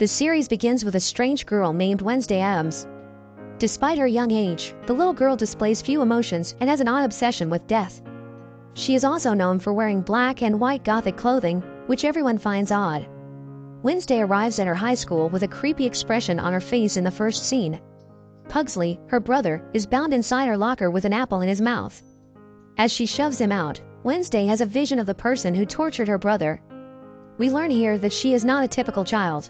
The series begins with a strange girl named Wednesday Addams. Despite her young age, the little girl displays few emotions and has an odd obsession with death. She is also known for wearing black and white gothic clothing, which everyone finds odd. Wednesday arrives at her high school with a creepy expression on her face in the first scene. Pugsley, her brother, is bound inside her locker with an apple in his mouth. As she shoves him out, Wednesday has a vision of the person who tortured her brother. We learn here that she is not a typical child.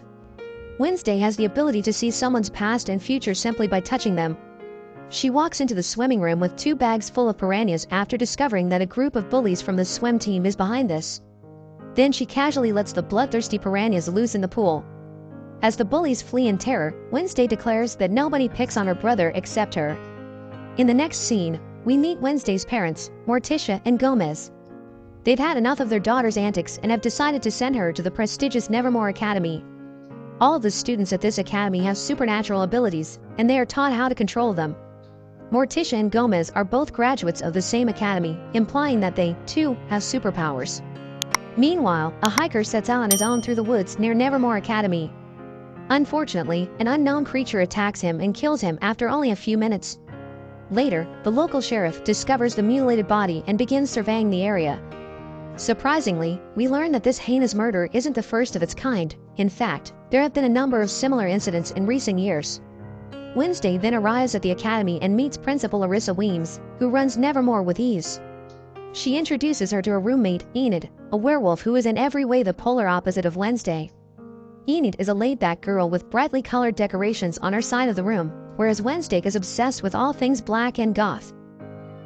Wednesday has the ability to see someone's past and future simply by touching them. She walks into the swimming room with 2 bags full of piranhas after discovering that a group of bullies from the swim team is behind this. Then she casually lets the bloodthirsty piranhas loose in the pool. As the bullies flee in terror, Wednesday declares that nobody picks on her brother except her. In the next scene, we meet Wednesday's parents, Morticia and Gomez. They've had enough of their daughter's antics and have decided to send her to the prestigious Nevermore Academy. All of the students at this academy have supernatural abilities, and they are taught how to control them. Morticia and Gomez are both graduates of the same academy, implying that they, too, have superpowers. Meanwhile, a hiker sets out on his own through the woods near Nevermore Academy. Unfortunately, an unknown creature attacks him and kills him after only a few minutes. Later, the local sheriff discovers the mutilated body and begins surveying the area. Surprisingly, we learn that this heinous murder isn't the first of its kind. In fact, there have been a number of similar incidents in recent years. Wednesday then arrives at the academy and meets Principal Larissa Weems, who runs Nevermore with ease. She introduces her to her roommate, Enid, a werewolf who is in every way the polar opposite of Wednesday. Enid is a laid-back girl with brightly colored decorations on her side of the room, whereas Wednesday is obsessed with all things black and goth.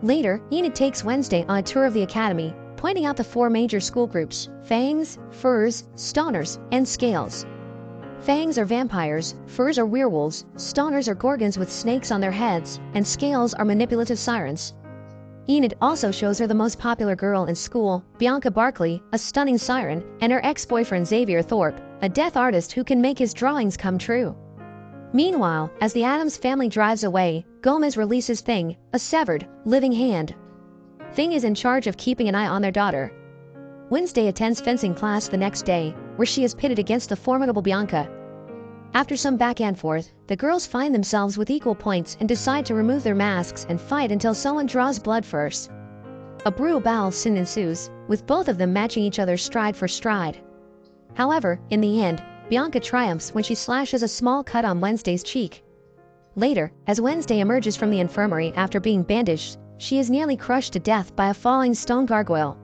Later, Enid takes Wednesday on a tour of the academy, pointing out the 4 major school groups: fangs, furs, stoners, and scales. Fangs are vampires, furs are werewolves, stoners are gorgons with snakes on their heads, and scales are manipulative sirens. Enid also shows her the most popular girl in school, Bianca Barkley, a stunning siren, and her ex-boyfriend Xavier Thorpe, a death artist who can make his drawings come true. Meanwhile, as the Addams family drives away, Gomez releases Thing, a severed, living hand. Thing is in charge of keeping an eye on their daughter. Wednesday attends fencing class the next day, where she is pitted against the formidable Bianca. After some back and forth, the girls find themselves with equal points and decide to remove their masks and fight until someone draws blood first. A brutal battle soon ensues, with both of them matching each other stride for stride. However, in the end, Bianca triumphs when she slashes a small cut on Wednesday's cheek. Later, as Wednesday emerges from the infirmary after being bandaged, she is nearly crushed to death by a falling stone gargoyle.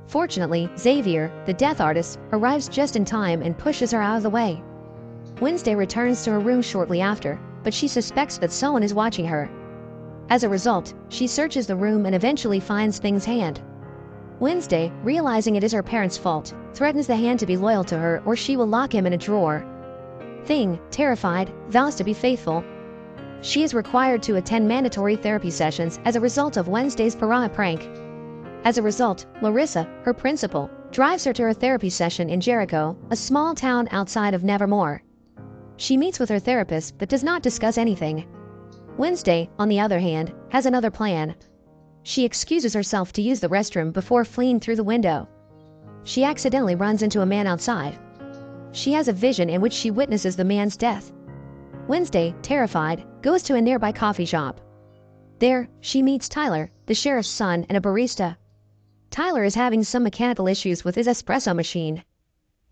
Fortunately, Xavier, the death artist, arrives just in time and pushes her out of the way. Wednesday returns to her room shortly after, but she suspects that someone is watching her. As a result, she searches the room and eventually finds Thing's hand. Wednesday, realizing it is her parents' fault, threatens the hand to be loyal to her or she will lock him in a drawer. Thing, terrified, vows to be faithful. She is required to attend mandatory therapy sessions as a result of Wednesday's piranha prank. As a result, Larissa, her principal, drives her to her therapy session in Jericho, a small town outside of Nevermore. She meets with her therapist but does not discuss anything. Wednesday, on the other hand, has another plan. She excuses herself to use the restroom before fleeing through the window. She accidentally runs into a man outside. She has a vision in which she witnesses the man's death. Wednesday, terrified, goes to a nearby coffee shop. There, she meets Tyler, the sheriff's son, and a barista. Tyler is having some mechanical issues with his espresso machine.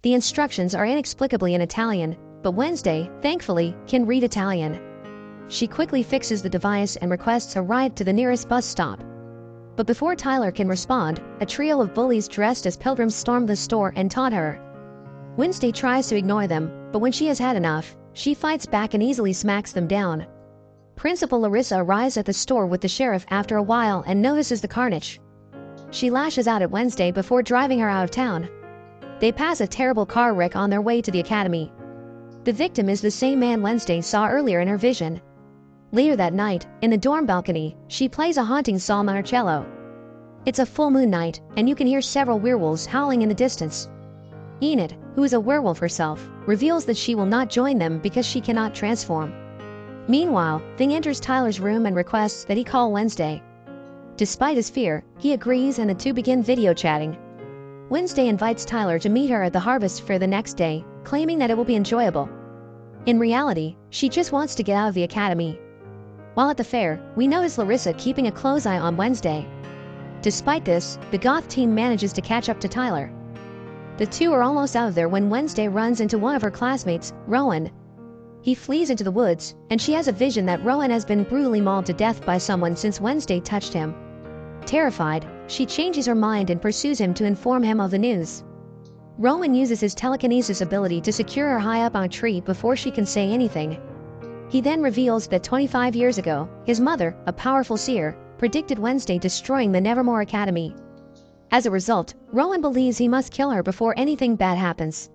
The instructions are inexplicably in Italian, but Wednesday, thankfully, can read Italian. She quickly fixes the device and requests a ride to the nearest bus stop. But before Tyler can respond, a trio of bullies dressed as pilgrims storm the store and taunt her. Wednesday tries to ignore them, but when she has had enough, she fights back and easily smacks them down. Principal Larissa arrives at the store with the sheriff after a while and notices the carnage. She lashes out at Wednesday before driving her out of town. They pass a terrible car wreck on their way to the academy. The victim is the same man Wednesday saw earlier in her vision. Later that night, in the dorm balcony, she plays a haunting psalm on her cello. It's a full moon night, and you can hear several werewolves howling in the distance. Enid, who is a werewolf herself, reveals that she will not join them because she cannot transform. Meanwhile, Thing enters Tyler's room and requests that he call Wednesday. Despite his fear, he agrees and the two begin video chatting. Wednesday invites Tyler to meet her at the harvest fair the next day, claiming that it will be enjoyable. In reality, she just wants to get out of the academy. While at the fair, we notice Larissa keeping a close eye on Wednesday. Despite this, the goth team manages to catch up to Tyler. The two are almost out of there when Wednesday runs into one of her classmates, Rowan. He flees into the woods, and she has a vision that Rowan has been brutally mauled to death by someone since Wednesday touched him. Terrified, she changes her mind and pursues him to inform him of the news. Rowan uses his telekinesis ability to secure her high up on a tree before she can say anything. He then reveals that 25 years ago, his mother, a powerful seer, predicted Wednesday destroying the Nevermore Academy. As a result, Rowan believes he must kill her before anything bad happens.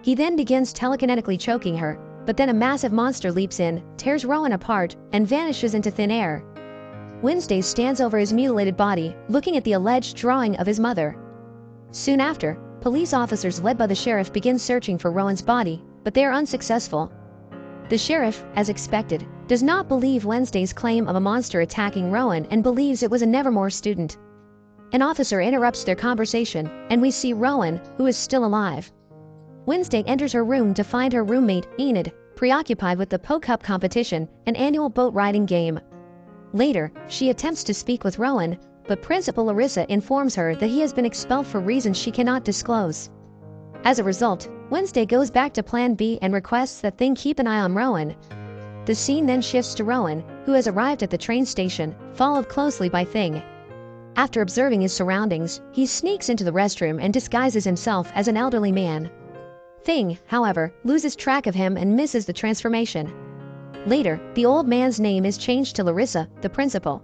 He then begins telekinetically choking her, but then a massive monster leaps in, tears Rowan apart, and vanishes into thin air. Wednesday stands over his mutilated body, looking at the alleged drawing of his mother. Soon after, police officers led by the sheriff begin searching for Rowan's body, but they are unsuccessful. The sheriff, as expected, does not believe Wednesday's claim of a monster attacking Rowan and believes it was a Nevermore student. An officer interrupts their conversation, and we see Rowan, who is still alive. Wednesday enters her room to find her roommate, Enid, preoccupied with the Poke-Up competition, an annual boat riding game. Later, she attempts to speak with Rowan, but Principal Larissa informs her that he has been expelled for reasons she cannot disclose. As a result, Wednesday goes back to Plan B and requests that Thing keep an eye on Rowan. The scene then shifts to Rowan, who has arrived at the train station, followed closely by Thing. After observing his surroundings, he sneaks into the restroom and disguises himself as an elderly man. Thing, however, loses track of him and misses the transformation. Later, the old man's name is changed to Larissa, the principal.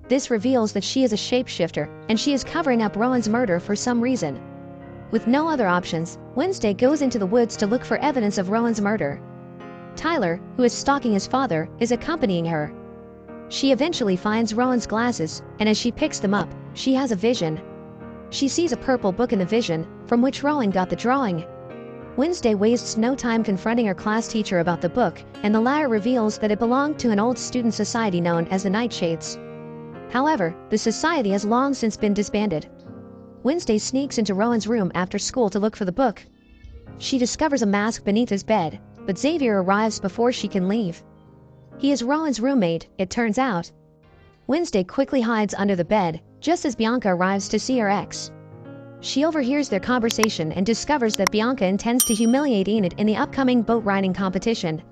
This reveals that she is a shapeshifter, and she is covering up Rowan's murder for some reason. With no other options, Wednesday goes into the woods to look for evidence of Rowan's murder. Tyler, who is stalking his father, is accompanying her. She eventually finds Rowan's glasses, and as she picks them up, she has a vision. She sees a purple book in the vision, from which Rowan got the drawing. Wednesday wastes no time confronting her class teacher about the book, and the latter reveals that it belonged to an old student society known as the Nightshades. However, the society has long since been disbanded. Wednesday sneaks into Rowan's room after school to look for the book. She discovers a mask beneath his bed, but Xavier arrives before she can leave. He is Rowan's roommate, it turns out. Wednesday quickly hides under the bed, just as Bianca arrives to see her ex. She overhears their conversation and discovers that Bianca intends to humiliate Enid in the upcoming boat riding competition.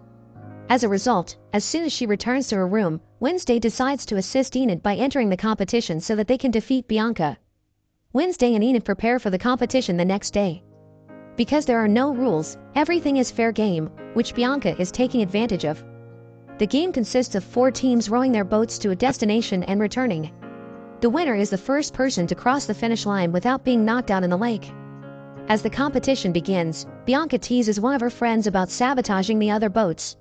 As a result, as soon as she returns to her room, Wednesday decides to assist Enid by entering the competition so that they can defeat Bianca. Wednesday and Enid prepare for the competition the next day. Because there are no rules, everything is fair game, which Bianca is taking advantage of. The game consists of 4 teams rowing their boats to a destination and returning. The winner is the first person to cross the finish line without being knocked out in the lake. As the competition begins, Bianca teases one of her friends about sabotaging the other boats.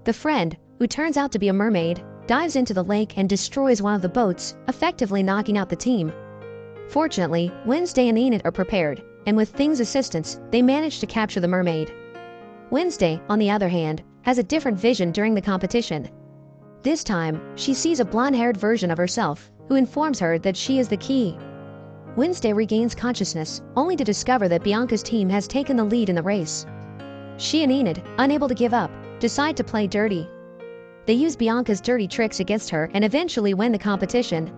The friend, who turns out to be a mermaid, dives into the lake and destroys one of the boats, effectively knocking out the team. Fortunately, Wednesday and Enid are prepared, and with Thing's assistance, they manage to capture the mermaid. Wednesday, on the other hand, has a different vision during the competition. This time, she sees a blonde-haired version of herself, who informs her that she is the key. Wednesday regains consciousness, only to discover that Bianca's team has taken the lead in the race. She and Enid, unable to give up, decide to play dirty. They use Bianca's dirty tricks against her and eventually win the competition.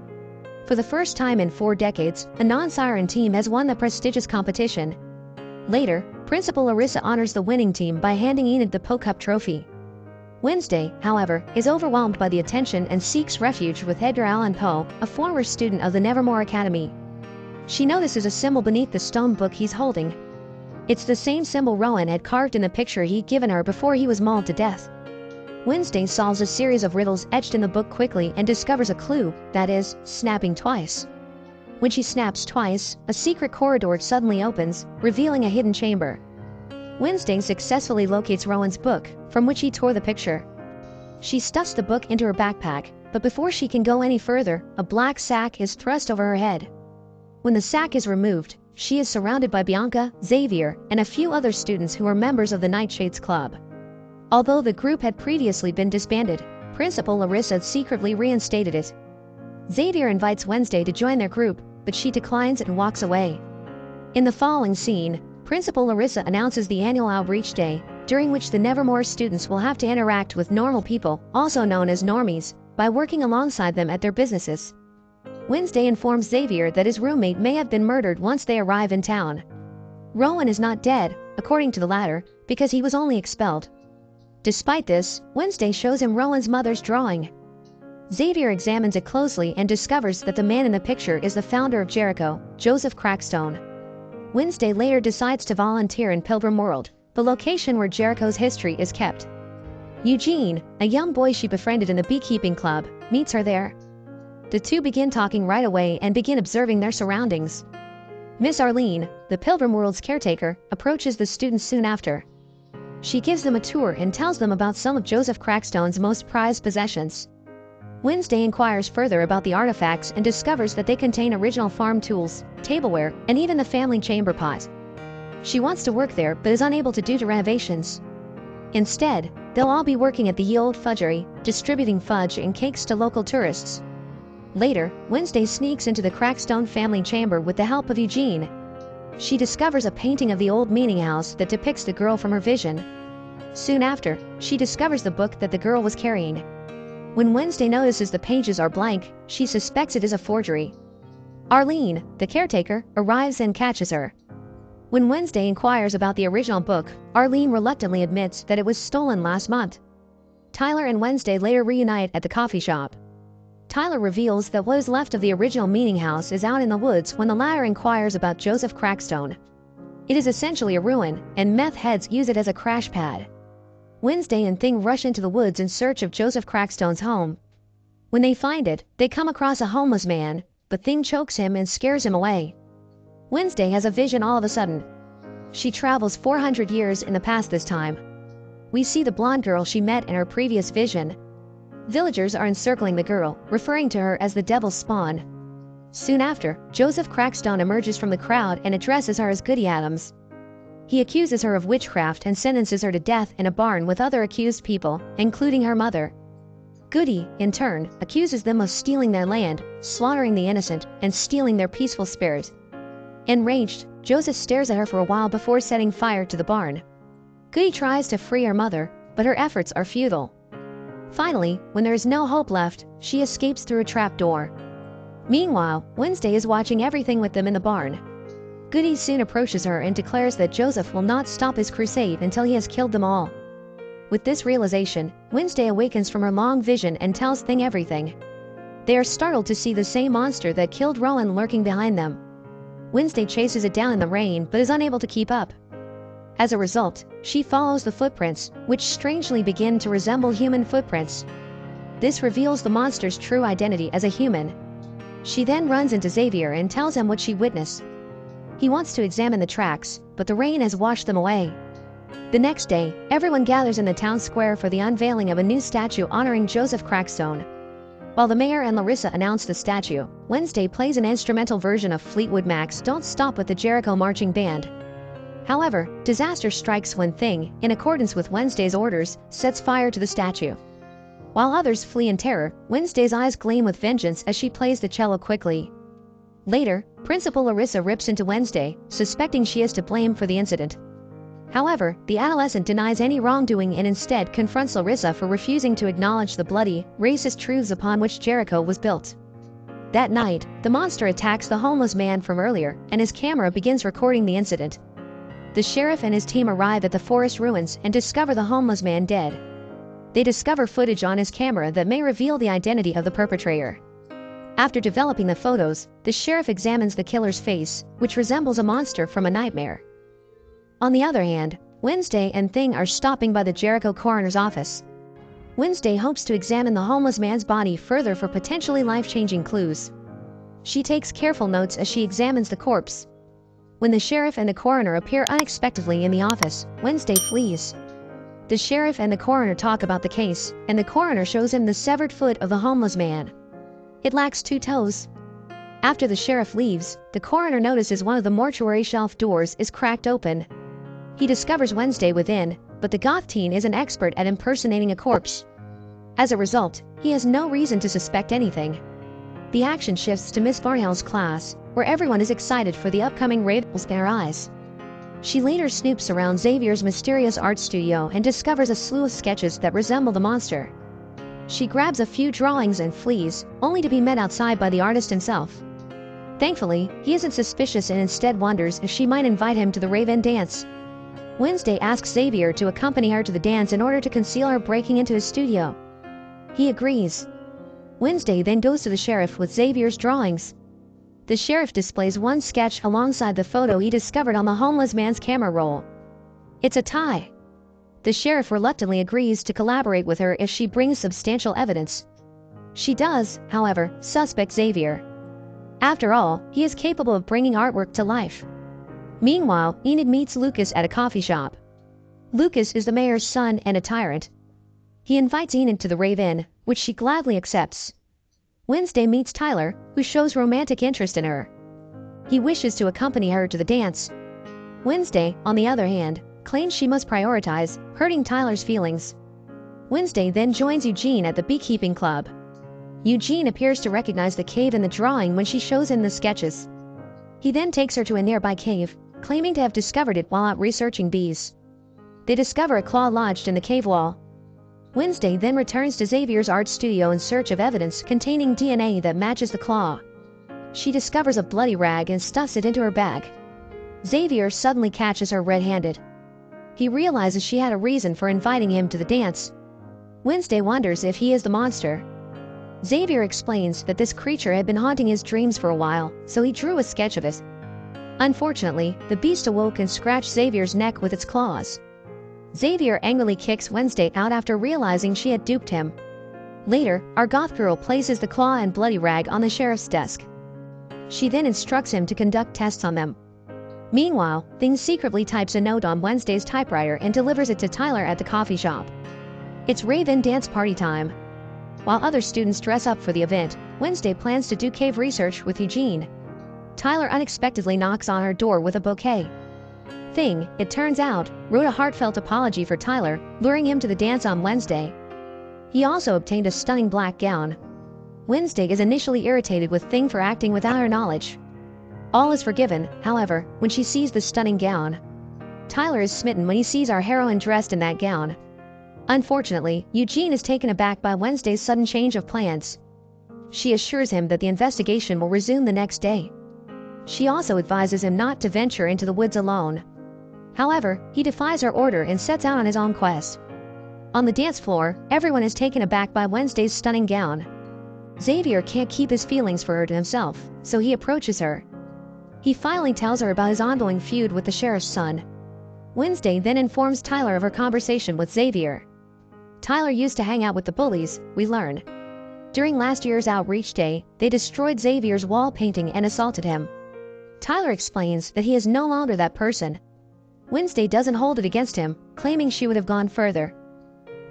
For the first time in 4 decades, a non-siren team has won the prestigious competition. Later, Principal Larissa honors the winning team by handing Enid the Poke-Up trophy. Wednesday, however, is overwhelmed by the attention and seeks refuge with Edgar Allan Poe, a former student of the Nevermore Academy. She notices a symbol beneath the stone book he's holding. It's the same symbol Rowan had carved in the picture he'd given her before he was mauled to death. Wednesday solves a series of riddles etched in the book quickly and discovers a clue, that is, snapping twice. When she snaps twice, a secret corridor suddenly opens, revealing a hidden chamber. Wednesday successfully locates Rowan's book, from which he tore the picture. She stuffs the book into her backpack, but before she can go any further, a black sack is thrust over her head. When the sack is removed, she is surrounded by Bianca, Xavier, and a few other students who are members of the Nightshades Club. Although the group had previously been disbanded, Principal Larissa secretly reinstated it. Xavier invites Wednesday to join their group, but she declines and walks away. In the following scene, Principal Larissa announces the annual outreach day, during which the Nevermore students will have to interact with normal people, also known as normies, by working alongside them at their businesses. Wednesday informs Xavier that his roommate may have been murdered once they arrive in town. Rowan is not dead, according to the latter, because he was only expelled. Despite this, Wednesday shows him Rowan's mother's drawing. Xavier examines it closely and discovers that the man in the picture is the founder of Jericho, Joseph Crackstone. Wednesday later decides to volunteer in Pilgrim World, the location where Jericho's history is kept. Eugene, a young boy she befriended in the beekeeping club, meets her there. The two begin talking right away and begin observing their surroundings. Miss Arlene, the Pilgrim World's caretaker, approaches the students soon after. She gives them a tour and tells them about some of Joseph Crackstone's most prized possessions. Wednesday inquires further about the artifacts and discovers that they contain original farm tools, tableware, and even the family chamber pot. She wants to work there but is unable to due to renovations. Instead, they'll all be working at the Ye Olde Fudgery, distributing fudge and cakes to local tourists. Later, Wednesday sneaks into the Crackstone family chamber with the help of Eugene. She discovers a painting of the old meeting house that depicts the girl from her vision. Soon after, she discovers the book that the girl was carrying. When Wednesday notices the pages are blank, she suspects it is a forgery. Arlene, the caretaker, arrives and catches her. When Wednesday inquires about the original book, Arlene reluctantly admits that it was stolen last month. Tyler and Wednesday later reunite at the coffee shop. Tyler reveals that what is left of the original meeting house is out in the woods when the latter inquires about Joseph Crackstone. It is essentially a ruin, and meth heads use it as a crash pad. Wednesday and Thing rush into the woods in search of Joseph Crackstone's home. When they find it, they come across a homeless man, but Thing chokes him and scares him away. Wednesday has a vision all of a sudden. She travels 400 years in the past this time. We see the blonde girl she met in her previous vision. Villagers are encircling the girl, referring to her as the devil's spawn. Soon after, Joseph Crackstone emerges from the crowd and addresses her as Goody Addams. He accuses her of witchcraft and sentences her to death in a barn with other accused people, including her mother. Goody, in turn, accuses them of stealing their land, slaughtering the innocent, and stealing their peaceful spirit. Enraged, Joseph stares at her for a while before setting fire to the barn. Goody tries to free her mother, but her efforts are futile. Finally, when there is no hope left, she escapes through a trap door. Meanwhile, Wednesday is watching everything with them in the barn. Goody soon approaches her and declares that Joseph will not stop his crusade until he has killed them all. With this realization, Wednesday awakens from her long vision and tells Thing everything. They are startled to see the same monster that killed Rowan lurking behind them. Wednesday chases it down in the rain but is unable to keep up. As a result, she follows the footprints, which strangely begin to resemble human footprints. This reveals the monster's true identity as a human. She then runs into Xavier and tells him what she witnessed. He wants to examine the tracks, but the rain has washed them away. The next day, everyone gathers in the town square for the unveiling of a new statue honoring Joseph Crackstone. While the mayor and Larissa announce the statue, Wednesday plays an instrumental version of Fleetwood Mac's Don't Stop with the Jericho Marching Band. However, disaster strikes when Thing, in accordance with Wednesday's orders, sets fire to the statue. While others flee in terror, Wednesday's eyes gleam with vengeance as she plays the cello quickly. Later, Principal Larissa rips into Wednesday, suspecting she is to blame for the incident. However, the adolescent denies any wrongdoing and instead confronts Larissa for refusing to acknowledge the bloody, racist truths upon which Jericho was built. That night, the monster attacks the homeless man from earlier, and his camera begins recording the incident. The sheriff and his team arrive at the forest ruins and discover the homeless man dead. They discover footage on his camera that may reveal the identity of the perpetrator. After developing the photos, the sheriff examines the killer's face, which resembles a monster from a nightmare. On the other hand, Wednesday and Thing are stopping by the Jericho coroner's office. Wednesday hopes to examine the homeless man's body further for potentially life-changing clues. She takes careful notes as she examines the corpse. When the sheriff and the coroner appear unexpectedly in the office, Wednesday flees. The sheriff and the coroner talk about the case, and the coroner shows him the severed foot of the homeless man. It lacks 2 toes. After the sheriff leaves, the coroner notices one of the mortuary shelf doors is cracked open. He discovers Wednesday within, but the goth teen is an expert at impersonating a corpse. As a result, he has no reason to suspect anything. The action shifts to Miss Varnell's class, where everyone is excited for the upcoming Ravens in their eyes. She later snoops around Xavier's mysterious art studio and discovers a slew of sketches that resemble the monster. She grabs a few drawings and flees, only to be met outside by the artist himself. Thankfully, he isn't suspicious and instead wonders if she might invite him to the rave-in dance. Wednesday asks Xavier to accompany her to the dance in order to conceal her breaking into his studio. He agrees. Wednesday then goes to the sheriff with Xavier's drawings. The sheriff displays one sketch alongside the photo he discovered on the homeless man's camera roll. It's a tie. The sheriff reluctantly agrees to collaborate with her if she brings substantial evidence. She does, however, suspect Xavier. After all, he is capable of bringing artwork to life. Meanwhile, Enid meets Lucas at a coffee shop. Lucas is the mayor's son and a tyrant. He invites Enid to the rave-in, which she gladly accepts. Wednesday meets Tyler, who shows romantic interest in her. He wishes to accompany her to the dance. Wednesday, on the other hand, claims she must prioritize, hurting Tyler's feelings. Wednesday then joins Eugene at the beekeeping club. Eugene appears to recognize the cave in the drawing when she shows him the sketches. He then takes her to a nearby cave, claiming to have discovered it while out researching bees. They discover a claw lodged in the cave wall. Wednesday then returns to Xavier's art studio in search of evidence containing DNA that matches the claw. She discovers a bloody rag and stuffs it into her bag. Xavier suddenly catches her red-handed. He realizes she had a reason for inviting him to the dance. Wednesday wonders if he is the monster. Xavier explains that this creature had been haunting his dreams for a while, so he drew a sketch of it. Unfortunately, the beast awoke and scratched Xavier's neck with its claws. Xavier angrily kicks Wednesday out after realizing she had duped him. Later, our goth girl places the claw and bloody rag on the sheriff's desk. She then instructs him to conduct tests on them. Meanwhile, Thing secretly types a note on Wednesday's typewriter and delivers it to Tyler at the coffee shop. It's rave-in dance party time. While other students dress up for the event, Wednesday plans to do cave research with Eugene. Tyler unexpectedly knocks on her door with a bouquet. Thing, it turns out, wrote a heartfelt apology for Tyler, luring him to the dance on Wednesday. He also obtained a stunning black gown. Wednesday is initially irritated with Thing for acting without her knowledge. All is forgiven, however, when she sees the stunning gown. Tyler is smitten when he sees our heroine dressed in that gown. Unfortunately, Eugene is taken aback by Wednesday's sudden change of plans. She assures him that the investigation will resume the next day. She also advises him not to venture into the woods alone. However, he defies her order and sets out on his own quest. On the dance floor, everyone is taken aback by Wednesday's stunning gown. Xavier can't keep his feelings for her to himself, so he approaches her. He finally tells her about his ongoing feud with the sheriff's son. Wednesday then informs Tyler of her conversation with Xavier. Tyler used to hang out with the bullies, we learn. During last year's outreach day, they destroyed Xavier's wall painting and assaulted him. Tyler explains that he is no longer that person. Wednesday doesn't hold it against him, claiming she would have gone further.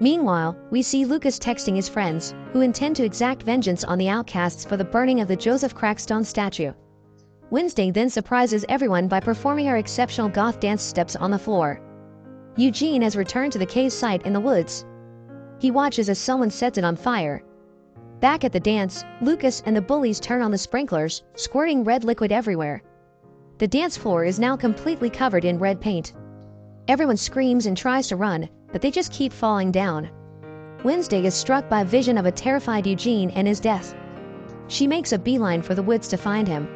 Meanwhile, we see Lucas texting his friends, who intend to exact vengeance on the outcasts for the burning of the Joseph Crackstone statue. Wednesday then surprises everyone by performing her exceptional goth dance steps on the floor. Eugene has returned to the cave site in the woods. He watches as someone sets it on fire. Back at the dance, Lucas and the bullies turn on the sprinklers, squirting red liquid everywhere. The dance floor is now completely covered in red paint. Everyone screams and tries to run, but they just keep falling down. Wednesday is struck by a vision of a terrified Eugene and his death. She makes a beeline for the woods to find him.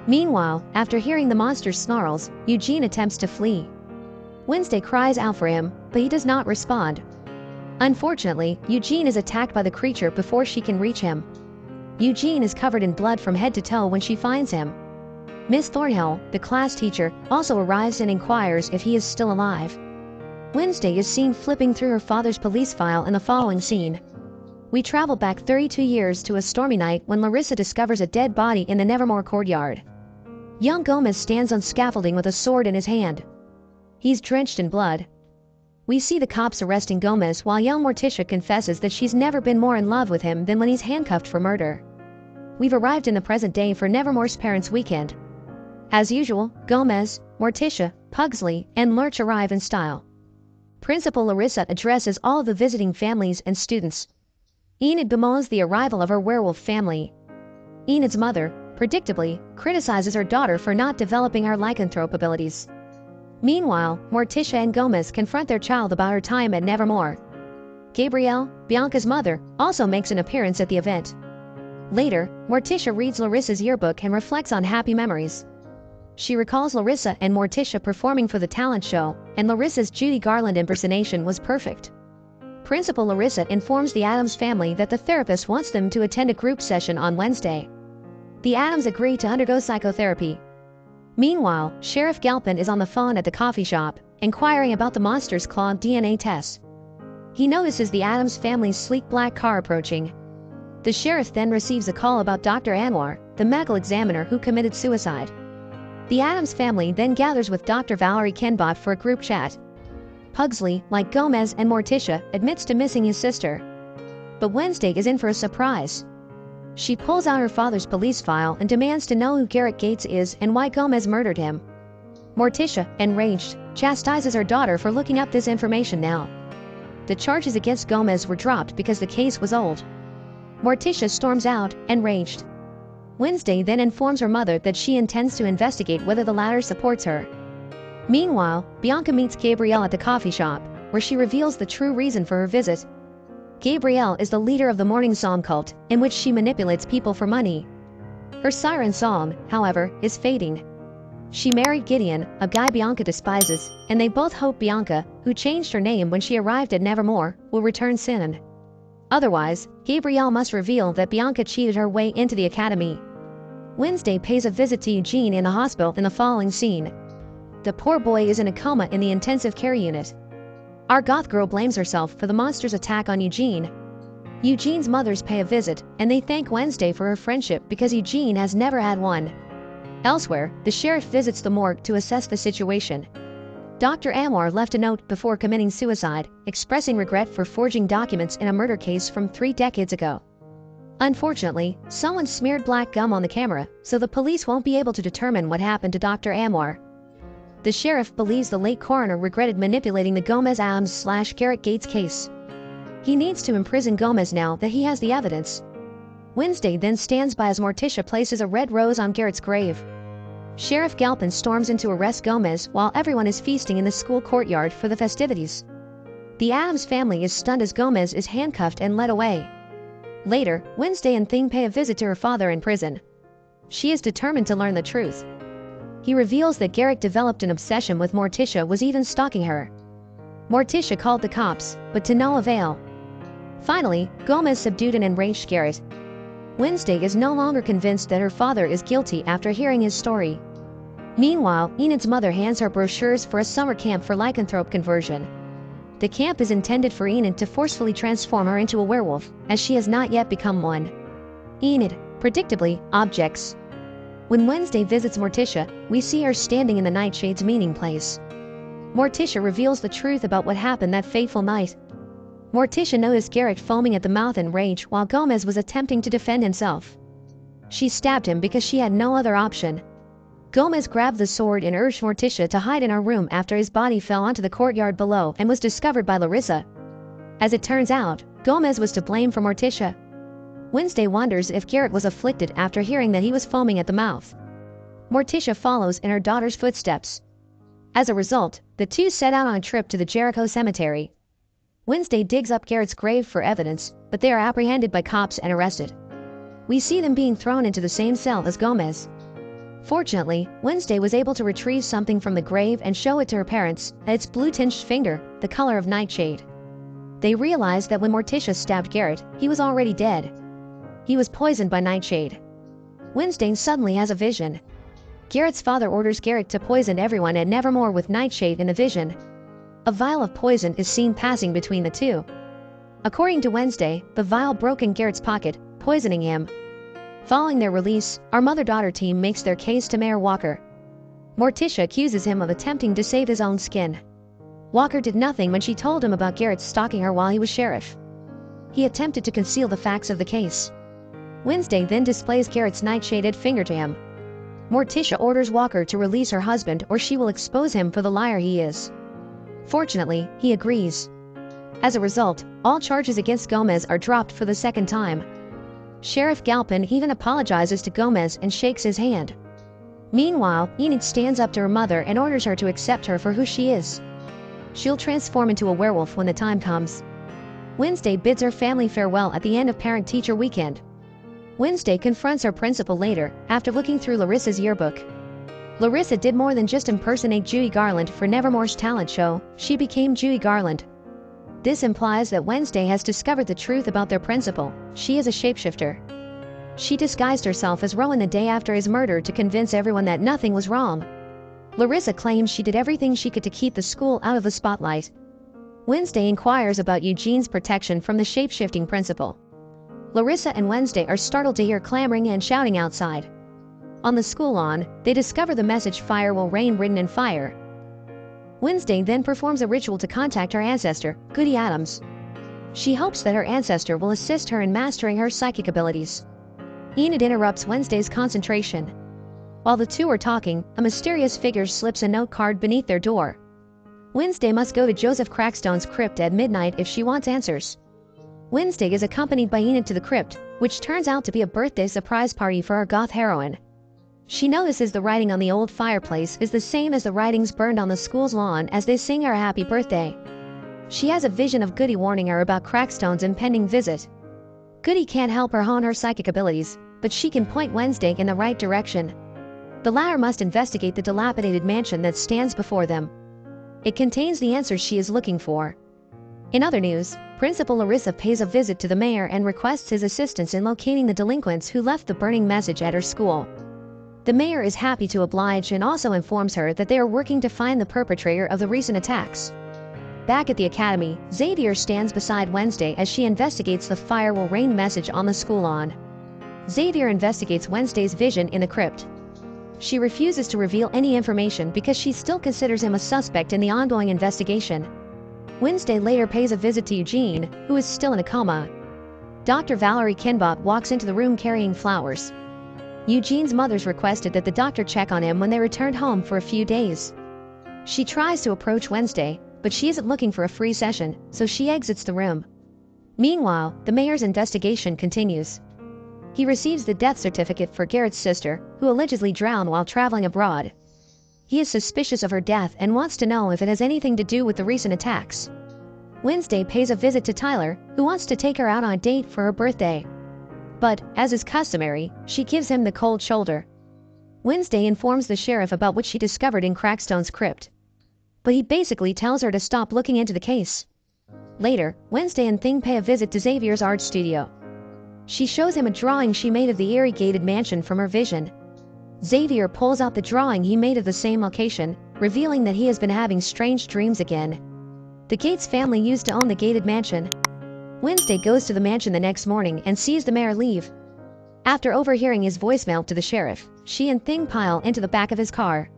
Meanwhile, after hearing the monster's snarls, Eugene attempts to flee. Wednesday cries out for him, but he does not respond. Unfortunately, Eugene is attacked by the creature before she can reach him. Eugene is covered in blood from head to toe when she finds him. Miss Thornhill, the class teacher, also arrives and inquires if he is still alive. Wednesday is seen flipping through her father's police file in the following scene. We travel back 32 years to a stormy night when Larissa discovers a dead body in the Nevermore courtyard. Young Gomez stands on scaffolding with a sword in his hand. He's drenched in blood. We see the cops arresting Gomez while young Morticia confesses that she's never been more in love with him than when he's handcuffed for murder. We've arrived in the present day for Nevermore's Parents' Weekend. As usual, Gomez, Morticia, Pugsley, and Lurch arrive in style. Principal Larissa addresses all of the visiting families and students. Enid bemoans the arrival of her werewolf family. Enid's mother, predictably, criticizes her daughter for not developing her lycanthrope abilities. Meanwhile, Morticia and Gomez confront their child about her time at Nevermore. Gabrielle, Bianca's mother, also makes an appearance at the event. Later, Morticia reads Larissa's yearbook and reflects on happy memories. She recalls Larissa and Morticia performing for the talent show, and Larissa's Judy Garland impersonation was perfect. Principal Larissa informs the Addams family that the therapist wants them to attend a group session on Wednesday. The Addams agree to undergo psychotherapy. Meanwhile, Sheriff Galpin is on the phone at the coffee shop, inquiring about the monster's claw DNA tests. He notices the Addams family's sleek black car approaching. The sheriff then receives a call about Dr. Anwar, the medical examiner who committed suicide. The Addams family then gathers with Dr. Valerie Kenbot for a group chat. Pugsley, like Gomez and Morticia, admits to missing his sister. But Wednesday is in for a surprise. She pulls out her father's police file and demands to know who Garrett Gates is and why Gomez murdered him. Morticia, enraged, chastises her daughter for looking up this information now. The charges against Gomez were dropped because the case was old. Morticia storms out, enraged. Wednesday then informs her mother that she intends to investigate whether the latter supports her. Meanwhile, Bianca meets Gabrielle at the coffee shop, where she reveals the true reason for her visit. Gabrielle is the leader of the morning song cult, in which she manipulates people for money. Her siren song, however, is fading. She married Gideon, a guy Bianca despises, and they both hope Bianca, who changed her name when she arrived at Nevermore, will return soon. Otherwise, Gabrielle must reveal that Bianca cheated her way into the academy. Wednesday pays a visit to Eugene in the hospital in the following scene. The poor boy is in a coma in the intensive care unit. Our goth girl blames herself for the monster's attack on Eugene. Eugene's mothers pay a visit, and they thank Wednesday for her friendship because Eugene has never had one. Elsewhere, the sheriff visits the morgue to assess the situation. Dr. Anwar left a note before committing suicide, expressing regret for forging documents in a murder case from 3 decades ago. Unfortunately, someone smeared black gum on the camera, so the police won't be able to determine what happened to Dr. Anwar. The sheriff believes the late coroner regretted manipulating the Gomez-Addams/Garrett Gates case. He needs to imprison Gomez now that he has the evidence. Wednesday then stands by as Morticia places a red rose on Garrett's grave. Sheriff Galpin storms in to arrest Gomez while everyone is feasting in the school courtyard for the festivities. The Addams family is stunned as Gomez is handcuffed and led away. Later, Wednesday and Thing pay a visit to her father in prison. She is determined to learn the truth. He reveals that Garrett developed an obsession with Morticia, was even stalking her. Morticia called the cops, but to no avail. Finally, Gomez subdued an enraged Garrett. Wednesday is no longer convinced that her father is guilty after hearing his story. Meanwhile, Enid's mother hands her brochures for a summer camp for lycanthrope conversion. The camp is intended for Enid to forcefully transform her into a werewolf, as she has not yet become one. Enid, predictably, objects. When Wednesday visits Morticia, we see her standing in the Nightshade's meeting place. Morticia reveals the truth about what happened that fateful night. Morticia noticed Garrett foaming at the mouth in rage while Gomez was attempting to defend himself. She stabbed him because she had no other option. Gomez grabbed the sword and urged Morticia to hide in her room after his body fell onto the courtyard below and was discovered by Larissa. As it turns out, Gomez was to blame for Morticia. Wednesday wonders if Garrett was afflicted after hearing that he was foaming at the mouth. Morticia follows in her daughter's footsteps. As a result, the two set out on a trip to the Jericho Cemetery. Wednesday digs up Garrett's grave for evidence, but they are apprehended by cops and arrested. We see them being thrown into the same cell as Gomez. Fortunately, Wednesday was able to retrieve something from the grave and show it to her parents, its blue-tinged finger, the color of Nightshade. They realized that when Morticia stabbed Garrett, he was already dead. He was poisoned by Nightshade. Wednesday suddenly has a vision. Garrett's father orders Garrett to poison everyone at Nevermore with Nightshade in a vision. A vial of poison is seen passing between the two. According to Wednesday, the vial broke in Garrett's pocket, poisoning him. Following their release, our mother-daughter team makes their case to Mayor Walker. Morticia accuses him of attempting to save his own skin. Walker did nothing when she told him about Garrett stalking her while he was sheriff. He attempted to conceal the facts of the case. Wednesday then displays Garrett's nightshaded finger to him. Morticia orders Walker to release her husband or she will expose him for the liar he is. Fortunately, he agrees. As a result, all charges against Gomez are dropped for the second time. Sheriff Galpin even apologizes to Gomez and shakes his hand. Meanwhile, Enid stands up to her mother and orders her to accept her for who she is. She'll transform into a werewolf when the time comes. Wednesday bids her family farewell at the end of parent-teacher weekend. Wednesday confronts her principal later, after looking through Larissa's yearbook. Larissa did more than just impersonate Judy Garland for Nevermore's talent show, she became Judy Garland. This implies that Wednesday has discovered the truth about their principal. She is a shapeshifter. She disguised herself as Rowan the day after his murder to convince everyone that nothing was wrong. Larissa claims she did everything she could to keep the school out of the spotlight. Wednesday inquires about Eugene's protection from the shape-shifting principal. Larissa and Wednesday are startled to hear clamoring and shouting outside. On the school lawn, they discover the message "Fire will rain" written in fire. Wednesday then performs a ritual to contact her ancestor, Goody Addams. She hopes that her ancestor will assist her in mastering her psychic abilities. Enid interrupts Wednesday's concentration. While the two are talking, a mysterious figure slips a note card beneath their door. Wednesday must go to Joseph Crackstone's crypt at midnight if she wants answers. Wednesday is accompanied by Enid to the crypt, which turns out to be a birthday surprise party for our goth heroine. She notices the writing on the old fireplace is the same as the writings burned on the school's lawn as they sing her happy birthday. She has a vision of Goody warning her about Crackstone's impending visit. Goody can't help her hone her psychic abilities, but she can point Wednesday in the right direction. The latter must investigate the dilapidated mansion that stands before them. It contains the answers she is looking for. In other news, Principal Larissa pays a visit to the mayor and requests his assistance in locating the delinquents who left the burning message at her school. The mayor is happy to oblige and also informs her that they are working to find the perpetrator of the recent attacks. Back at the academy, Xavier stands beside Wednesday as she investigates the "Fire will rain" message on the school lawn. Xavier investigates Wednesday's vision in the crypt. She refuses to reveal any information because she still considers him a suspect in the ongoing investigation. Wednesday later pays a visit to Eugene, who is still in a coma. Dr. Valerie Kinbot walks into the room carrying flowers. Eugene's mother's requested that the doctor check on him when they returned home for a few days. She tries to approach Wednesday, but she isn't looking for a free session, so she exits the room. Meanwhile, the mayor's investigation continues. He receives the death certificate for Garrett's sister, who allegedly drowned while traveling abroad. He is suspicious of her death and wants to know if it has anything to do with the recent attacks. Wednesday pays a visit to Tyler, who wants to take her out on a date for her birthday. But, as is customary, she gives him the cold shoulder. Wednesday informs the sheriff about what she discovered in Crackstone's crypt. But he basically tells her to stop looking into the case. Later, Wednesday and Thing pay a visit to Xavier's art studio. She shows him a drawing she made of the eerie gated mansion from her vision. Xavier pulls out the drawing he made of the same location, revealing that he has been having strange dreams again. The Gates family used to own the gated mansion. Wednesday goes to the mansion the next morning and sees the mayor leave. After overhearing his voicemail to the sheriff, she and Thing pile into the back of his car.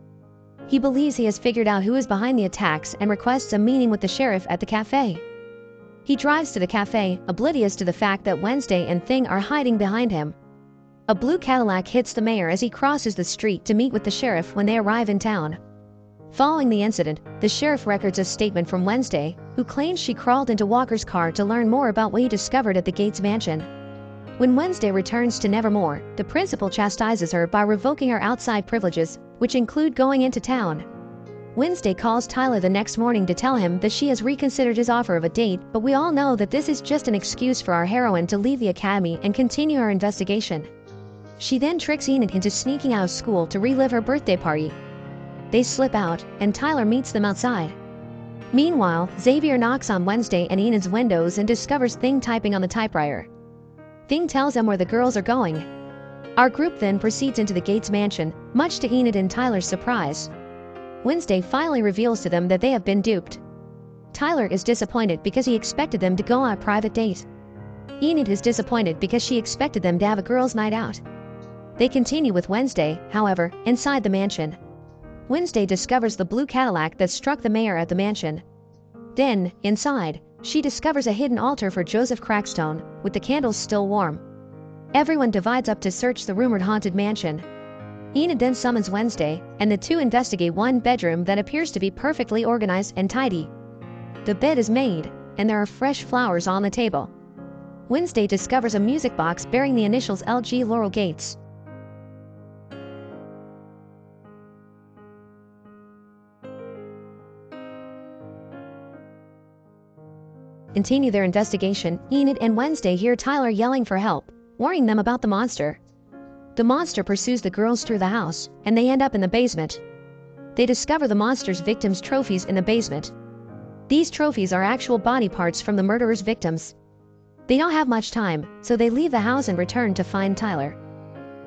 He believes he has figured out who is behind the attacks and requests a meeting with the sheriff at the cafe. He drives to the cafe, oblivious to the fact that Wednesday and Thing are hiding behind him. A blue Cadillac hits the mayor as he crosses the street to meet with the sheriff when they arrive in town. Following the incident, the sheriff records a statement from Wednesday, who claims she crawled into Walker's car to learn more about what he discovered at the Gates mansion. When Wednesday returns to Nevermore, the principal chastises her by revoking her outside privileges, which include going into town. Wednesday calls Tyler the next morning to tell him that she has reconsidered his offer of a date, but we all know that this is just an excuse for our heroine to leave the academy and continue her investigation. She then tricks Enid into sneaking out of school to relive her birthday party. They slip out, and Tyler meets them outside. Meanwhile, Xavier knocks on Wednesday and Enid's windows and discovers Thing typing on the typewriter. Thing tells him where the girls are going. Our group then proceeds into the Gates mansion, much to Enid and Tyler's surprise. Wednesday finally reveals to them that they have been duped. Tyler is disappointed because he expected them to go on a private date. Enid is disappointed because she expected them to have a girls' night out. They continue with Wednesday, however, inside the mansion. Wednesday discovers the blue Cadillac that struck the mayor at the mansion. Then, inside, she discovers a hidden altar for Joseph Crackstone, with the candles still warm. Everyone divides up to search the rumored haunted mansion. Enid then summons Wednesday, and the two investigate one bedroom that appears to be perfectly organized and tidy. The bed is made, and there are fresh flowers on the table. Wednesday discovers a music box bearing the initials LG Laurel Gates. Continue their investigation. Enid and Wednesday hear Tyler yelling for help, warning them about the monster. The monster pursues the girls through the house, and they end up in the basement. They discover the monster's victims' trophies in the basement. These trophies are actual body parts from the murderer's victims. They don't have much time, so they leave the house and return to find Tyler.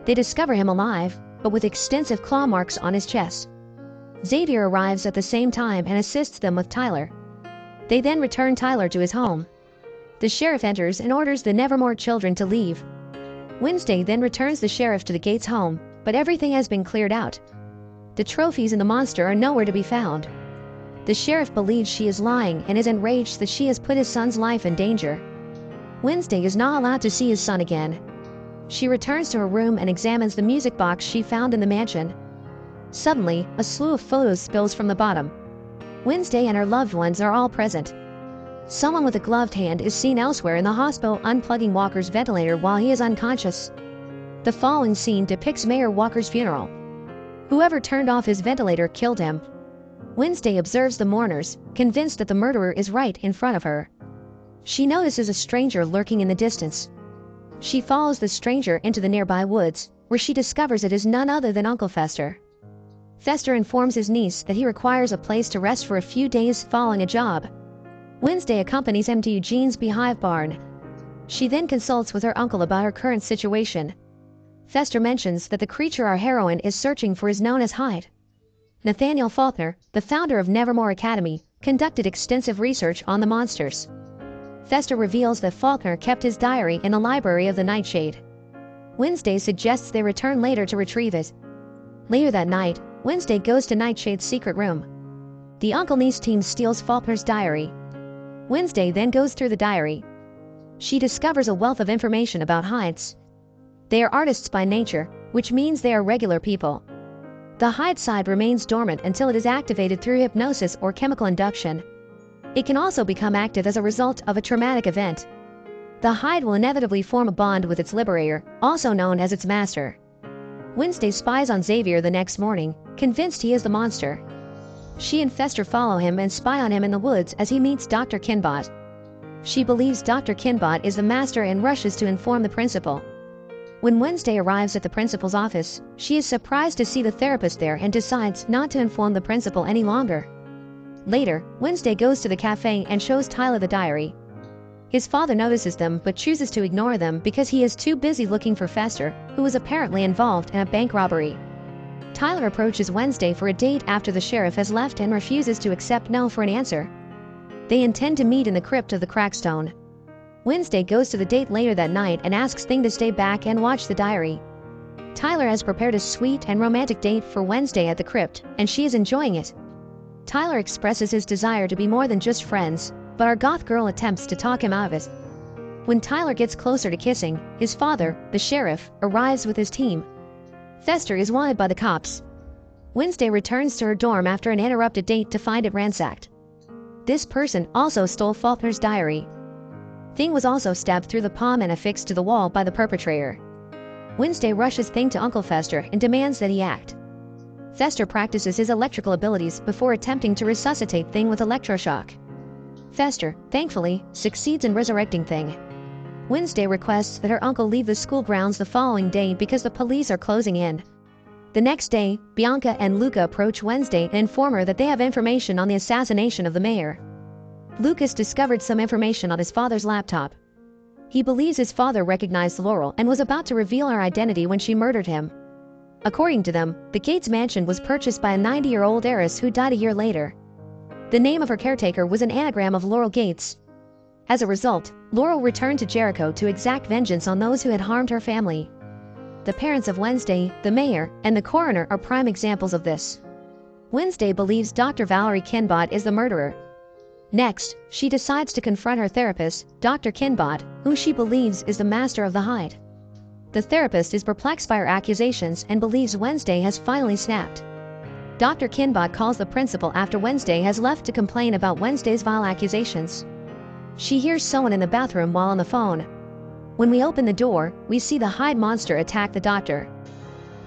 They discover him alive, but with extensive claw marks on his chest. Xavier arrives at the same time and assists them with Tyler. They then return Tyler to his home. The sheriff enters and orders the Nevermore children to leave. Wednesday then returns the sheriff to the Gates home, but everything has been cleared out. The trophies and the monster are nowhere to be found. The sheriff believes she is lying and is enraged that she has put his son's life in danger. Wednesday is not allowed to see his son again. She returns to her room and examines the music box she found in the mansion. Suddenly, a slew of photos spills from the bottom. Wednesday and her loved ones are all present. Someone with a gloved hand is seen elsewhere in the hospital unplugging Walker's ventilator while he is unconscious. The following scene depicts Mayor Walker's funeral. Whoever turned off his ventilator killed him. Wednesday observes the mourners, convinced that the murderer is right in front of her. She notices a stranger lurking in the distance. She follows the stranger into the nearby woods, where she discovers it is none other than Uncle Fester. Fester informs his niece that he requires a place to rest for a few days following a job. Wednesday accompanies him to Eugene's beehive barn. She then consults with her uncle about her current situation. Fester mentions that the creature our heroine is searching for is known as Hyde. Nathaniel Faulkner, the founder of Nevermore Academy, conducted extensive research on the monsters. Fester reveals that Faulkner kept his diary in the library of the Nightshade. Wednesday suggests they return later to retrieve it. Later that night, Wednesday goes to Nightshade's secret room. The uncle-niece team steals Faulkner's diary. Wednesday then goes through the diary. She discovers a wealth of information about Hydes. They are artists by nature, which means they are regular people. The Hyde side remains dormant until it is activated through hypnosis or chemical induction. It can also become active as a result of a traumatic event. The Hyde will inevitably form a bond with its liberator, also known as its master. Wednesday spies on Xavier the next morning, convinced he is the monster. She and Fester follow him and spy on him in the woods as he meets Dr. Kinbot. She believes Dr. Kinbot is the master and rushes to inform the principal. When Wednesday arrives at the principal's office, she is surprised to see the therapist there and decides not to inform the principal any longer. Later, Wednesday goes to the cafe and shows Tyler the diary. His father notices them but chooses to ignore them because he is too busy looking for Fester, who is apparently involved in a bank robbery. Tyler approaches Wednesday for a date after the sheriff has left and refuses to accept no for an answer. They intend to meet in the crypt of the Crackstone. Wednesday goes to the date later that night and asks Thing to stay back and watch the diary. Tyler has prepared a sweet and romantic date for Wednesday at the crypt, and she is enjoying it. Tyler expresses his desire to be more than just friends, but our goth girl attempts to talk him out of it. When Tyler gets closer to kissing, his father, the sheriff, arrives with his team. Fester is wanted by the cops. Wednesday returns to her dorm after an interrupted date to find it ransacked. This person also stole Faulkner's diary. Thing was also stabbed through the palm and affixed to the wall by the perpetrator. Wednesday rushes Thing to Uncle Fester and demands that he act. Fester practices his electrical abilities before attempting to resuscitate Thing with electroshock. Fester, thankfully, succeeds in resurrecting Thing. Wednesday requests that her uncle leave the school grounds the following day because the police are closing in. The next day, Bianca and Luca approach Wednesday and inform her that they have information on the assassination of the mayor. Lucas discovered some information on his father's laptop. He believes his father recognized Laurel and was about to reveal her identity when she murdered him. According to them, the Gates mansion was purchased by a 90-year-old heiress who died a year later. The name of her caretaker was an anagram of Laurel Gates. As a result, Laurel returned to Jericho to exact vengeance on those who had harmed her family. The parents of Wednesday, the mayor, and the coroner are prime examples of this. Wednesday believes Dr. Valerie Kinbot is the murderer. Next, she decides to confront her therapist, Dr. Kinbot, who she believes is the master of the Hyde. The therapist is perplexed by her accusations and believes Wednesday has finally snapped. Dr. Kinbot calls the principal after Wednesday has left to complain about Wednesday's vile accusations. She hears someone in the bathroom while on the phone. When we open the door, we see the Hyde monster attack the doctor.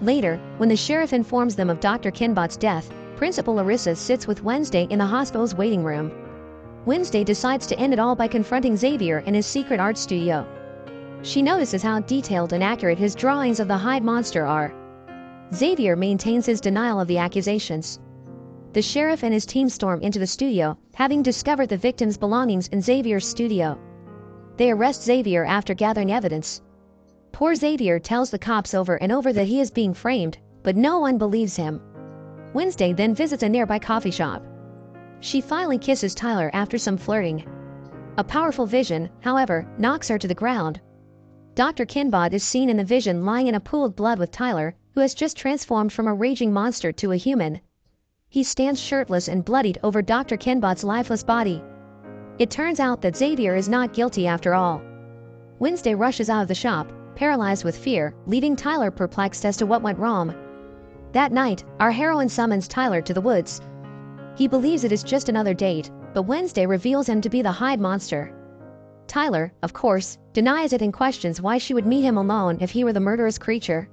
Later, when the sheriff informs them of Dr. Kinbot's death, Principal Larissa sits with Wednesday in the hospital's waiting room. Wednesday decides to end it all by confronting Xavier in his secret art studio. She notices how detailed and accurate his drawings of the Hyde monster are. Xavier maintains his denial of the accusations. The sheriff and his team storm into the studio, having discovered the victim's belongings in Xavier's studio. They arrest Xavier after gathering evidence. Poor Xavier tells the cops over and over that he is being framed, but no one believes him. Wednesday then visits a nearby coffee shop. She finally kisses Tyler after some flirting. A powerful vision, however, knocks her to the ground. Dr. Kinbot is seen in the vision lying in a pool of blood with Tyler, who has just transformed from a raging monster to a human. He stands shirtless and bloodied over Dr. Kinbot's lifeless body. It turns out that Xavier is not guilty after all. Wednesday rushes out of the shop, paralyzed with fear, leaving Tyler perplexed as to what went wrong. That night, our heroine summons Tyler to the woods. He believes it is just another date, but Wednesday reveals him to be the Hyde monster. Tyler, of course, denies it and questions why she would meet him alone if he were the murderous creature.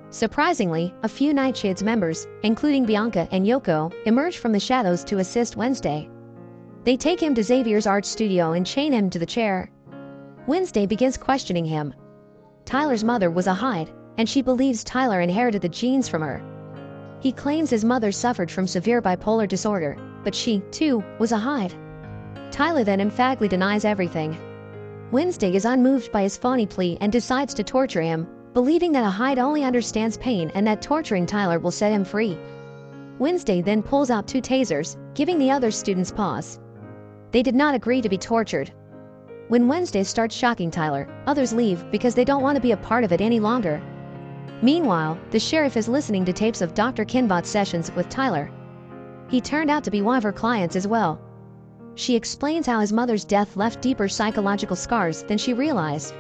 Surprisingly, a few Nightshade's members, including Bianca and Yoko, emerge from the shadows to assist Wednesday. They take him to Xavier's art studio and chain him to the chair. Wednesday begins questioning him. Tyler's mother was a Hyde, and she believes Tyler inherited the genes from her. He claims his mother suffered from severe bipolar disorder, but she, too, was a Hyde. Tyler then emphatically denies everything. Wednesday is unmoved by his phony plea and decides to torture him, believing that a Hyde only understands pain and that torturing Tyler will set him free. Wednesday then pulls out 2 tasers, giving the other students pause. They did not agree to be tortured. When Wednesday starts shocking Tyler, others leave because they don't want to be a part of it any longer. Meanwhile, the sheriff is listening to tapes of Dr. Kinbot's sessions with Tyler. He turned out to be one of her clients as well. She explains how his mother's death left deeper psychological scars than she realized.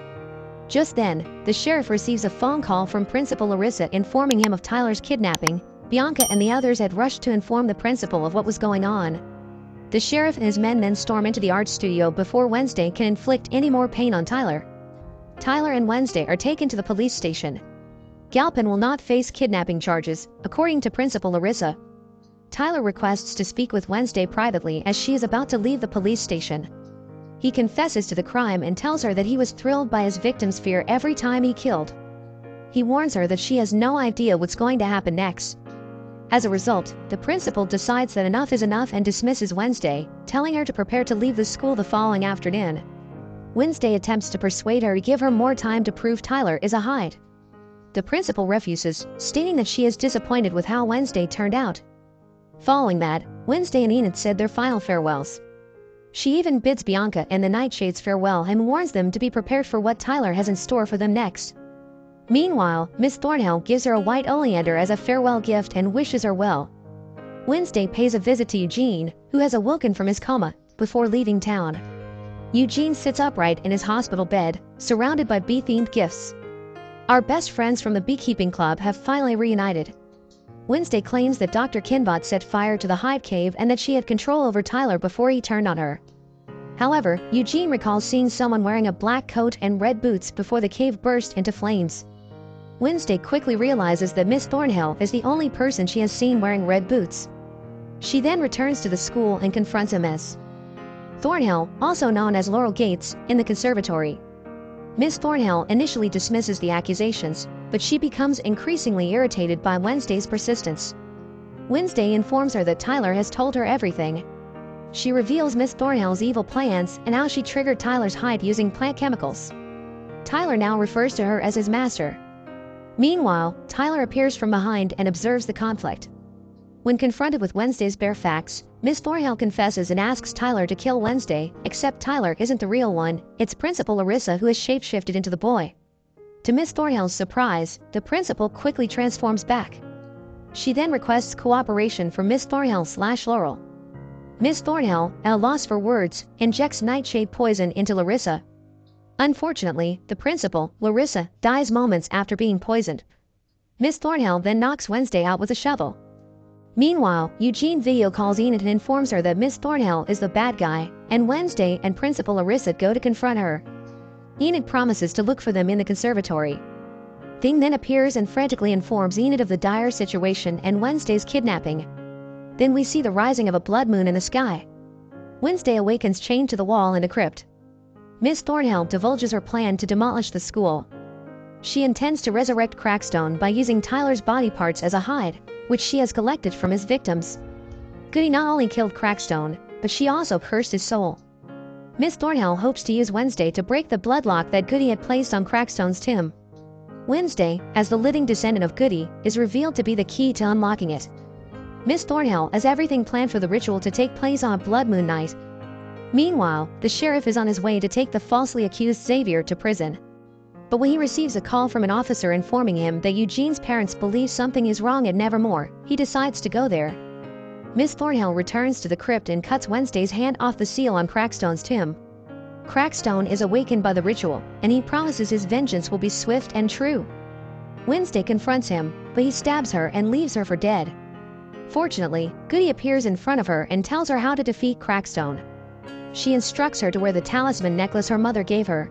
Just then, the sheriff receives a phone call from Principal Larissa informing him of Tyler's kidnapping. Bianca and the others had rushed to inform the principal of what was going on. The sheriff and his men then storm into the art studio before Wednesday can inflict any more pain on Tyler. Tyler and Wednesday are taken to the police station. Galpin will not face kidnapping charges, according to Principal Larissa. Tyler requests to speak with Wednesday privately as she is about to leave the police station. He confesses to the crime and tells her that he was thrilled by his victim's fear every time he killed. He warns her that she has no idea what's going to happen next. As a result, the principal decides that enough is enough and dismisses Wednesday, telling her to prepare to leave the school the following afternoon. Wednesday attempts to persuade her to give her more time to prove Tyler is a Hyde. The principal refuses, stating that she is disappointed with how Wednesday turned out. Following that, Wednesday and Enid said their final farewells. She even bids Bianca and the Nightshades farewell and warns them to be prepared for what Tyler has in store for them next. Meanwhile, Miss Thornhill gives her a white oleander as a farewell gift and wishes her well. Wednesday pays a visit to Eugene, who has awoken from his coma, before leaving town. Eugene sits upright in his hospital bed, surrounded by bee-themed gifts. Our best friends from the beekeeping club have finally reunited. Wednesday claims that Dr. Kinbot set fire to the Hyde cave and that she had control over Tyler before he turned on her. However, Eugene recalls seeing someone wearing a black coat and red boots before the cave burst into flames. Wednesday quickly realizes that Miss Thornhill is the only person she has seen wearing red boots. She then returns to the school and confronts a Miss Thornhill, also known as Laurel Gates, in the conservatory. Miss Thornhill initially dismisses the accusations, but she becomes increasingly irritated by Wednesday's persistence. Wednesday informs her that Tyler has told her everything. She reveals Miss Thornhill's evil plans and how she triggered Tyler's Hyde using plant chemicals. Tyler now refers to her as his master. Meanwhile, Tyler appears from behind and observes the conflict. When confronted with Wednesday's bare facts, Miss Thornhill confesses and asks Tyler to kill Wednesday, except Tyler isn't the real one, it's Principal Larissa who has shapeshifted into the boy. To Miss Thornhill's surprise, the principal quickly transforms back. She then requests cooperation from Miss Thornhill/Laurel. Miss Thornhill, at a loss for words, injects nightshade poison into Larissa. Unfortunately, the principal, Larissa, dies moments after being poisoned. Miss Thornhill then knocks Wednesday out with a shovel. Meanwhile, Eugene video calls Enid and informs her that Miss Thornhill is the bad guy, and Wednesday and Principal Larissa go to confront her. Enid promises to look for them in the conservatory. Thing then appears and frantically informs Enid of the dire situation and Wednesday's kidnapping. Then we see the rising of a blood moon in the sky. Wednesday awakens chained to the wall in a crypt. Miss Thornhill divulges her plan to demolish the school. She intends to resurrect Crackstone by using Tyler's body parts as a hide, which she has collected from his victims. Goody not only killed Crackstone, but she also cursed his soul. Miss Thornhill hopes to use Wednesday to break the bloodlock that Goody had placed on Crackstone's tomb. Wednesday, as the living descendant of Goody, is revealed to be the key to unlocking it. Miss Thornhill has everything planned for the ritual to take place on a blood moon night. Meanwhile, the sheriff is on his way to take the falsely accused Xavier to prison. But when he receives a call from an officer informing him that Eugene's parents believe something is wrong at Nevermore, he decides to go there. Miss Thornhill returns to the crypt and cuts Wednesday's hand off the seal on Crackstone's tomb. Crackstone is awakened by the ritual, and he promises his vengeance will be swift and true. Wednesday confronts him, but he stabs her and leaves her for dead. Fortunately, Goody appears in front of her and tells her how to defeat Crackstone. She instructs her to wear the talisman necklace her mother gave her.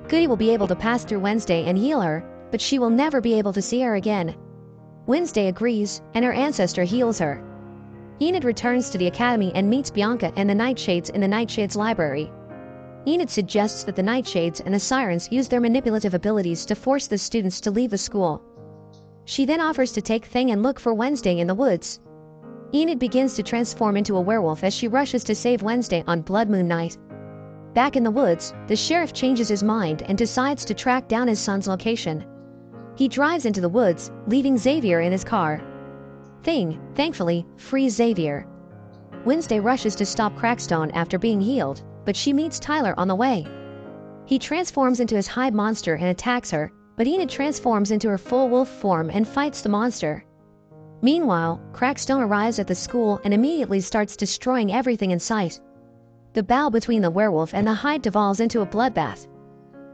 Goody will be able to pass through Wednesday and heal her, but she will never be able to see her again. Wednesday agrees, and her ancestor heals her. Enid returns to the academy and meets Bianca and the Nightshades in the Nightshades library. Enid suggests that the Nightshades and the Sirens use their manipulative abilities to force the students to leave the school. She then offers to take Thing and look for Wednesday in the woods. Enid begins to transform into a werewolf as she rushes to save Wednesday on Blood Moon Night. Back in the woods, the sheriff changes his mind and decides to track down his son's location. He drives into the woods, leaving Xavier in his car. Thing, thankfully, frees Xavier. Wednesday rushes to stop Crackstone after being healed, but she meets Tyler on the way. He transforms into his hive monster and attacks her, but Enid transforms into her full wolf form and fights the monster. Meanwhile, Crackstone arrives at the school and immediately starts destroying everything in sight. The battle between the werewolf and the hive devolves into a bloodbath.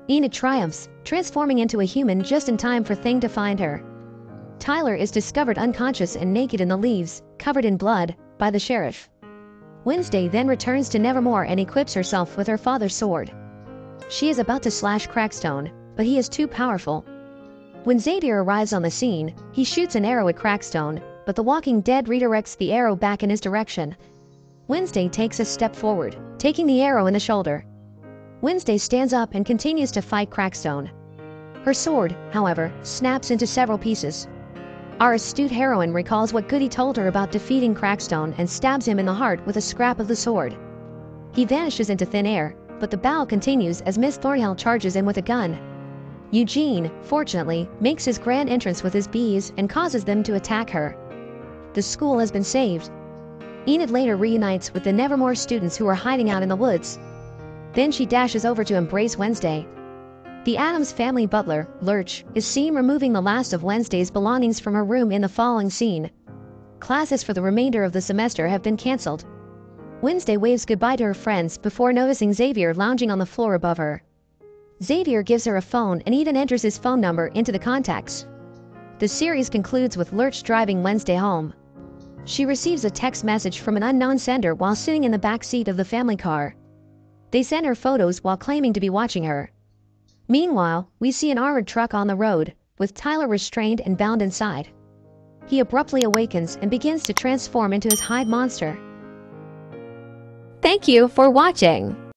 Enid triumphs, transforming into a human just in time for Thing to find her. Tyler is discovered unconscious and naked in the leaves, covered in blood, by the sheriff. Wednesday then returns to Nevermore and equips herself with her father's sword. She is about to slash Crackstone, but he is too powerful. When Xavier arrives on the scene, he shoots an arrow at Crackstone, but the Walking Dead redirects the arrow back in his direction. Wednesday takes a step forward, taking the arrow in the shoulder. Wednesday stands up and continues to fight Crackstone. Her sword, however, snaps into several pieces. Our astute heroine recalls what Goody told her about defeating Crackstone and stabs him in the heart with a scrap of the sword. He vanishes into thin air, but the battle continues as Miss Thornhill charges in with a gun. Eugene, fortunately, makes his grand entrance with his bees and causes them to attack her. The school has been saved. Enid later reunites with the Nevermore students who are hiding out in the woods. Then she dashes over to embrace Wednesday. The Addams family butler, Lurch, is seen removing the last of Wednesday's belongings from her room in the following scene. Classes for the remainder of the semester have been cancelled. Wednesday waves goodbye to her friends before noticing Xavier lounging on the floor above her. Xavier gives her a phone and even enters his phone number into the contacts. The series concludes with Lurch driving Wednesday home. She receives a text message from an unknown sender while sitting in the back seat of the family car. They send her photos while claiming to be watching her. Meanwhile, we see an armored truck on the road, with Tyler restrained and bound inside. He abruptly awakens and begins to transform into his hive monster. Thank you for watching.